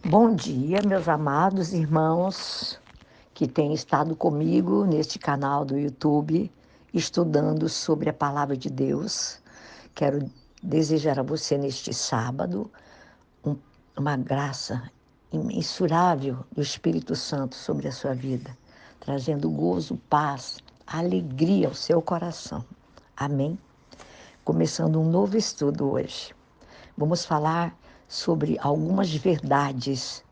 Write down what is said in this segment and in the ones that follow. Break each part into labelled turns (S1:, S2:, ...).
S1: Bom dia, meus amados irmãos que têm estado comigo neste canal do YouTube, estudando sobre a Palavra de Deus. Quero desejar a você neste sábado um- uma graça imensurável do Espírito Santo sobre a sua vida, trazendo gozo, paz, alegria ao seu coração. Amém? Começando um novo estudo hoje. Vamos falar sobre algumas verdades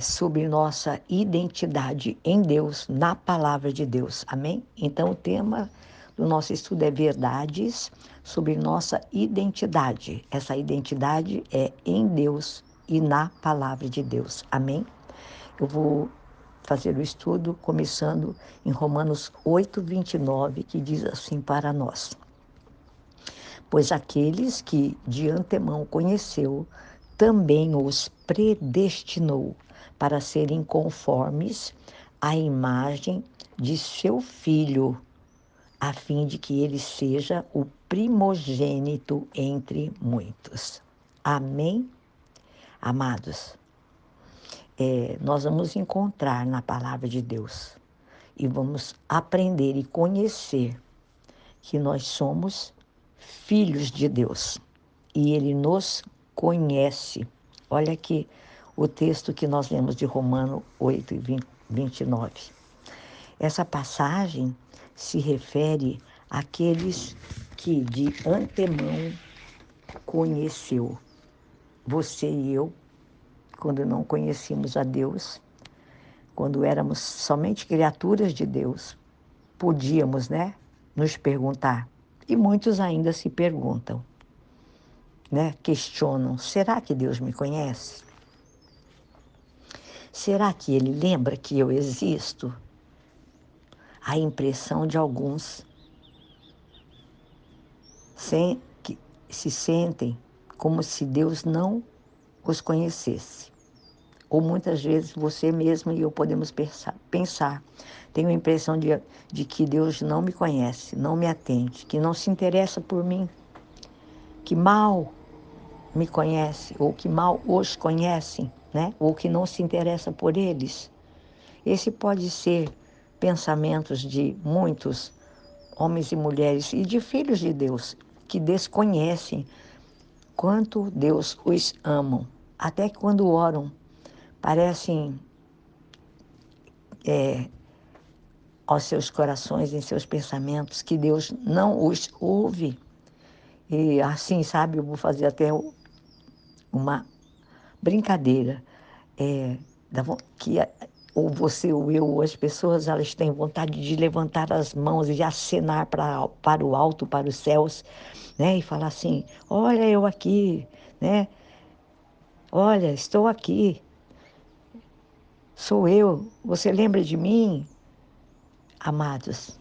S1: sobre nossa identidade em Deus, na palavra de Deus. Amém? Então, o tema do nosso estudo é verdades sobre nossa identidade. Essa identidade é em Deus e na palavra de Deus. Amém? Eu vou fazer o estudo começando em Romanos 8:29, que diz assim para nós: Pois aqueles que de antemão conheceu, também os predestinou para serem conformes à imagem de seu Filho, a fim de que ele seja o primogênito entre muitos. Amém? Amados, nós vamos encontrar na palavra de Deus e vamos aprender e conhecer que nós somos filhos de Deus e Ele nos conhece. Olha aqui o texto que nós lemos de Romanos 8:29. Essa passagem se refere àqueles que de antemão conheceu. Você e eu, quando não conhecíamos a Deus, quando éramos somente criaturas de Deus, podíamos, nos perguntar. E muitos ainda se perguntam, questionam: será que Deus me conhece? Será que Ele lembra que eu existo? A impressão de alguns que se sentem como se Deus não os conhecesse. Ou muitas vezes você mesmo e eu podemos pensar. Tenho a impressão de que Deus não me conhece, não me atende, que não se interessa por mim, que mal me conhece, ou que mal os conhecem, ou que não se interessa por eles. Esse pode ser pensamentos de muitos homens e mulheres e de filhos de Deus que desconhecem quanto Deus os ama. Até que quando oram, parecem aos seus corações, em seus pensamentos, que Deus não os ouve. E assim, sabe, eu vou fazer até uma brincadeira, que ou você ou eu, ou as pessoas, elas têm vontade de levantar as mãos e de acenar para o alto, para os céus, e falar assim: olha eu aqui, olha, estou aqui, sou eu, você lembra de mim? Amados,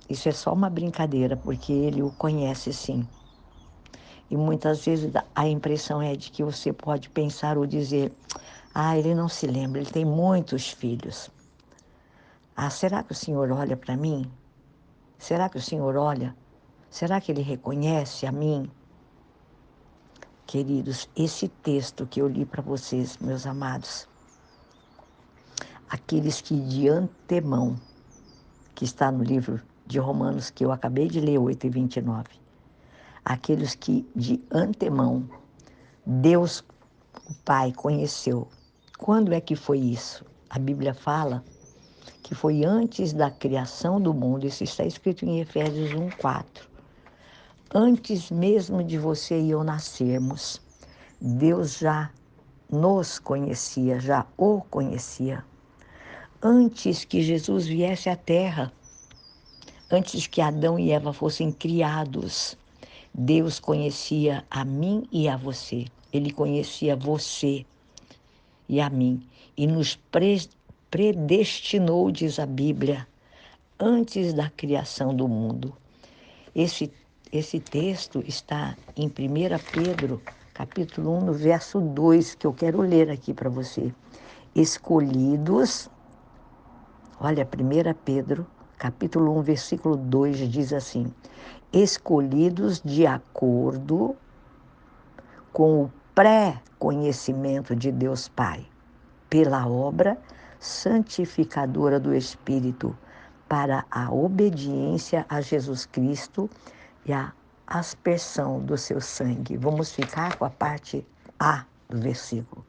S1: isso é só uma brincadeira, porque Ele o conhece sim. E muitas vezes a impressão é de que você pode pensar ou dizer: Ele não se lembra, ele tem muitos filhos. Será que o Senhor olha para mim? Será que o Senhor olha? Será que Ele reconhece a mim? Queridos, esse texto que eu li para vocês, meus amados, aqueles que de antemão, que está no livro de Romanos que eu acabei de ler, 8:29, aqueles que de antemão Deus, o Pai, conheceu. Quando é que foi isso? A Bíblia fala que foi antes da criação do mundo. Isso está escrito em Efésios 1:4. Antes mesmo de você e eu nascermos, Deus já nos conhecia, já o conhecia. Antes que Jesus viesse à Terra, antes que Adão e Eva fossem criados, Deus conhecia a mim e a você. Ele conhecia você e a mim. E nos predestinou, diz a Bíblia, antes da criação do mundo. Esse texto está em 1 Pedro, capítulo 1, no verso 2, que eu quero ler aqui para você. Escolhidos, olha, 1 Pedro, capítulo 1, versículo 2, diz assim: escolhidos de acordo com o pré-conhecimento de Deus Pai, pela obra santificadora do Espírito, para a obediência a Jesus Cristo e a aspersão do seu sangue. Vamos ficar com a parte A do versículo.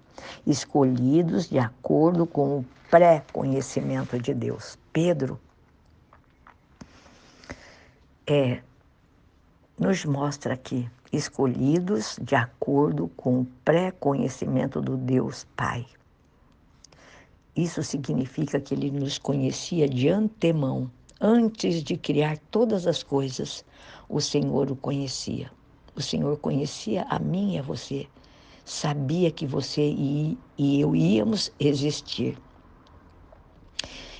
S1: Escolhidos de acordo com o pré-conhecimento de Deus. Pedro nos mostra aqui, escolhidos de acordo com o pré-conhecimento do Deus Pai. Isso significa que ele nos conhecia de antemão. Antes de criar todas as coisas, o Senhor o conhecia. O Senhor conhecia a mim e a você. Sabia que você e eu íamos existir.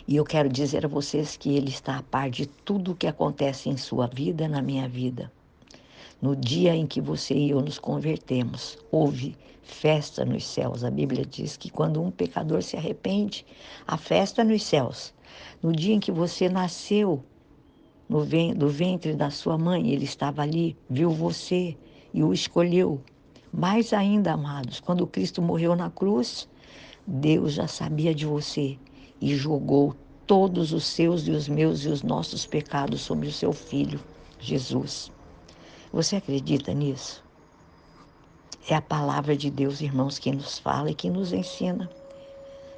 S1: E eu quero dizer a vocês que Ele está a par de tudo o que acontece em sua vida, na minha vida. No dia em que você e eu nos convertemos, houve festa nos céus. A Bíblia diz que quando um pecador se arrepende, há festa nos céus. No dia em que você nasceu do ventre da sua mãe, Ele estava ali, viu você e o escolheu. Mais ainda, amados, quando Cristo morreu na cruz, Deus já sabia de você e jogou todos os seus e os meus e os nossos pecados sobre o seu Filho, Jesus. Você acredita nisso? É a palavra de Deus, irmãos, que nos fala e que nos ensina.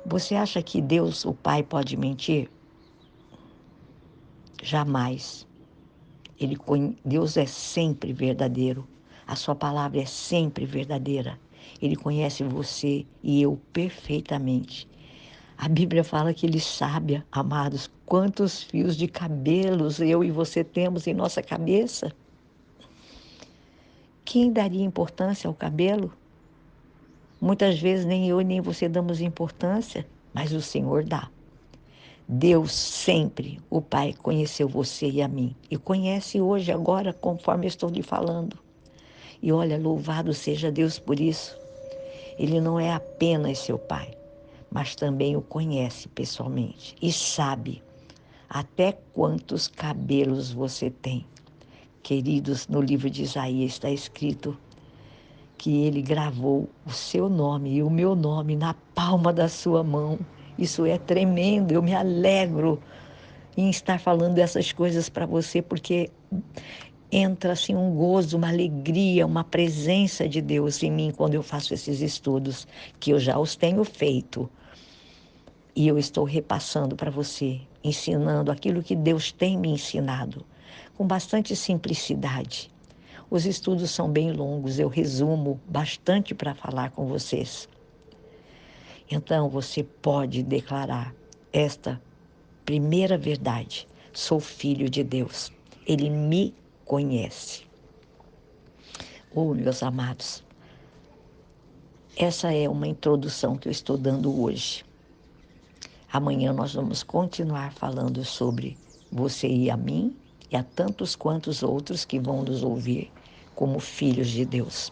S1: Você acha que Deus, o Pai, pode mentir? Jamais. Deus é sempre verdadeiro. A sua palavra é sempre verdadeira. Ele conhece você e eu perfeitamente. A Bíblia fala que Ele sabe, amados, quantos fios de cabelos eu e você temos em nossa cabeça. Quem daria importância ao cabelo? Muitas vezes nem eu nem você damos importância, mas o Senhor dá. Deus sempre, o Pai, conheceu você e a mim. E conhece hoje, agora, conforme eu estou lhe falando. E olha, louvado seja Deus por isso. Ele não é apenas seu Pai, mas também o conhece pessoalmente. E sabe até quantos cabelos você tem. Queridos, no livro de Isaías está escrito que Ele gravou o seu nome e o meu nome na palma da sua mão. Isso é tremendo, eu me alegro em estar falando essas coisas para você, porque entra assim um gozo, uma alegria, uma presença de Deus em mim quando eu faço esses estudos, que eu já os tenho feito. E eu estou repassando para você, ensinando aquilo que Deus tem me ensinado, com bastante simplicidade. Os estudos são bem longos, eu resumo bastante para falar com vocês. Então você pode declarar esta primeira verdade: sou filho de Deus, Ele me conhece. Oh, meus amados, essa é uma introdução que eu estou dando hoje. Amanhã nós vamos continuar falando sobre você e a mim e a tantos quantos outros que vão nos ouvir como filhos de Deus.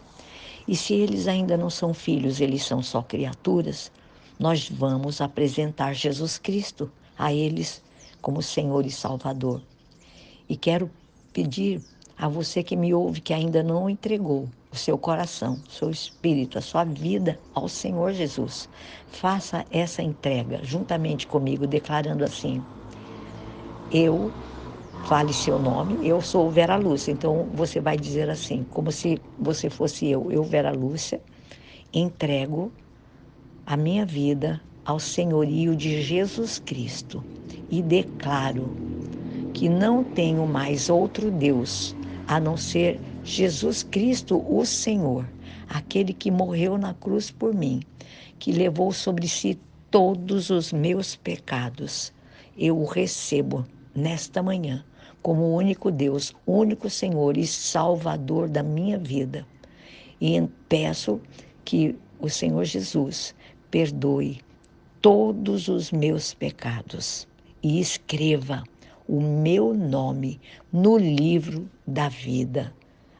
S1: E se eles ainda não são filhos, eles são só criaturas, nós vamos apresentar Jesus Cristo a eles como Senhor e Salvador. E quero pedir a você que me ouve, que ainda não entregou o seu coração, o seu espírito, a sua vida ao Senhor Jesus. Faça essa entrega juntamente comigo, declarando assim: eu, fale seu nome, eu sou Vera Lúcia. Então você vai dizer assim, como se você fosse eu, Vera Lúcia, entrego a minha vida ao senhorio de Jesus Cristo e declaro que não tenho mais outro Deus a não ser Jesus Cristo, o Senhor, aquele que morreu na cruz por mim, que levou sobre si todos os meus pecados. Eu o recebo nesta manhã como o único Deus, único Senhor e Salvador da minha vida. E peço que o Senhor Jesus perdoe todos os meus pecados e escreva o meu nome no livro da vida.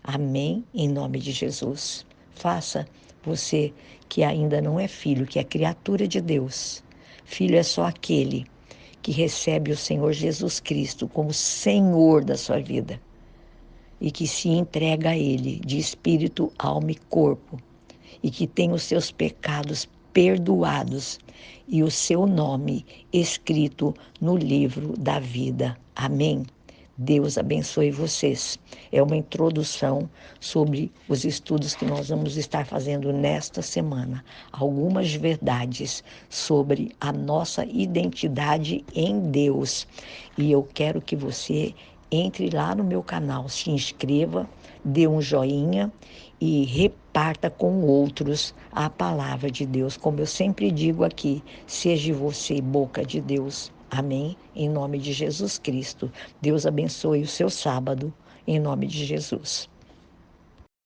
S1: Amém? Em nome de Jesus. Faça você que ainda não é filho, que é criatura de Deus. Filho é só aquele que recebe o Senhor Jesus Cristo como Senhor da sua vida e que se entrega a Ele de espírito, alma e corpo e que tenha os seus pecados perdoados e o seu nome escrito no livro da vida. Amém? Deus abençoe vocês. É uma introdução sobre os estudos que nós vamos estar fazendo nesta semana. Algumas verdades sobre a nossa identidade em Deus. E eu quero que você entre lá no meu canal, se inscreva, dê um joinha e reparta com outros a palavra de Deus. Como eu sempre digo aqui, seja você boca de Deus. Amém? Em nome de Jesus Cristo. Deus abençoe o seu sábado, em nome de Jesus.